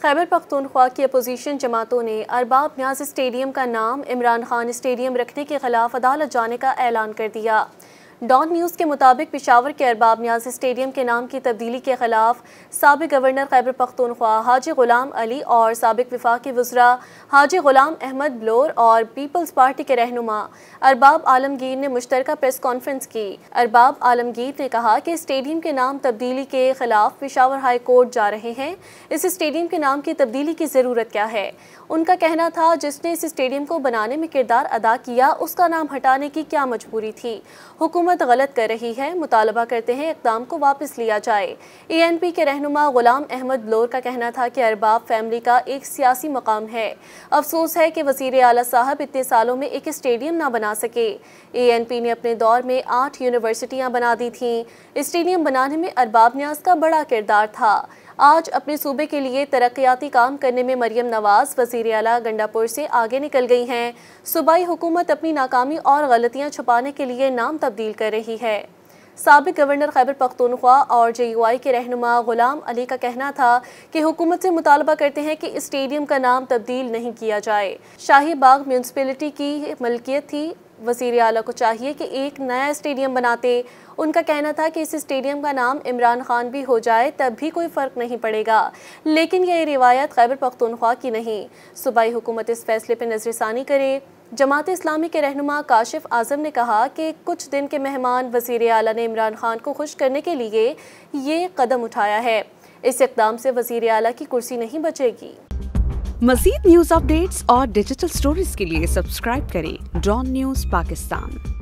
खैबर पख्तूनख्वा की अपोजिशन जमातों ने अरबाब न्याज स्टेडियम का नाम इमरान खान स्टेडियम रखने के खिलाफ अदालत जाने का ऐलान कर दिया। डॉन न्यूज़ के मुताबिक पेशावर के अरबाब न्याज स्टेडियम के नाम की तब्दीली के खिलाफ साबिक गवर्नर खैबर पख्तूनख्वा हाजी गुलाम अली और साबिक वफाकी वज़रा हाजी गुलाम अहमद ब्लोर और पीपल्स पार्टी के रहनुमा अरबाब आलमगीर ने मुश्तरका प्रेस कॉन्फ्रेंस की। अरबाब आलमगीर ने कहा कि स्टेडियम के नाम तब्दीली के खिलाफ पेशावर हाई कोर्ट जा रहे हैं। इस स्टेडियम के नाम की तब्दीली की ज़रूरत क्या है? उनका कहना था जिसने इस स्टेडियम को बनाने में किरदार अदा किया उसका नाम हटाने की क्या मजबूरी थी। हुकूमत गलत कर रही है, मुतालबा करते हैं इक़दाम को वापस लिया जाए। ANP के रहनुमा गुलाम अहमद ब्लोर का कहना था कि अरबाब फैमिली का एक सियासी मकाम है। अफसोस है कि वज़ीर आला साहब इतने सालों में एक स्टेडियम ना बना सके। ANP ने अपने दौर में 8 यूनिवर्सिटियाँ बना दी थीं। स्टेडियम बनाने में अरबाब न्याज का बड़ा किरदार था। आज अपने सूबे के लिए तरक्याती काम करने में मरियम नवाज वज़ीर आला गंडापुर से आगे निकल गई हैं। सूबाई हुकूमत अपनी नाकामी और गलतियां छुपाने के लिए नाम तब्दील कर रही है। साबिक गवर्नर खैबर पख्तूनख्वा और JUI के रहनुमा गुलाम अली का कहना था कि हुकूमत से मुतालबा करते हैं कि स्टेडियम का नाम तब्दील नहीं किया जाए। शाही बाग म्यूनसिपलिटी की मलकियत थी। वज़ीर आला को चाहिए कि एक नया स्टेडियम बनाते। उनका कहना था कि इस स्टेडियम का नाम इमरान खान भी हो जाए तब भी कोई फ़र्क नहीं पड़ेगा, लेकिन यह रिवायत खैबर पख्तूनख्वा की नहीं। सूबाई हुकूमत इस फैसले पर नज़रसानी करे। जमात इस्लामी के रहनुमा काशिफ आज़म ने कहा कि कुछ दिन के मेहमान वज़ीर आला ने इमरान खान को खुश करने के लिए ये कदम उठाया है। इस इक़दाम से वज़ीर आला की कुर्सी नहीं बचेगी। मज़ीद न्यूज़ अपडेट्स और डिजिटल स्टोरीज के लिए सब्सक्राइब करें डॉन न्यूज़ पाकिस्तान।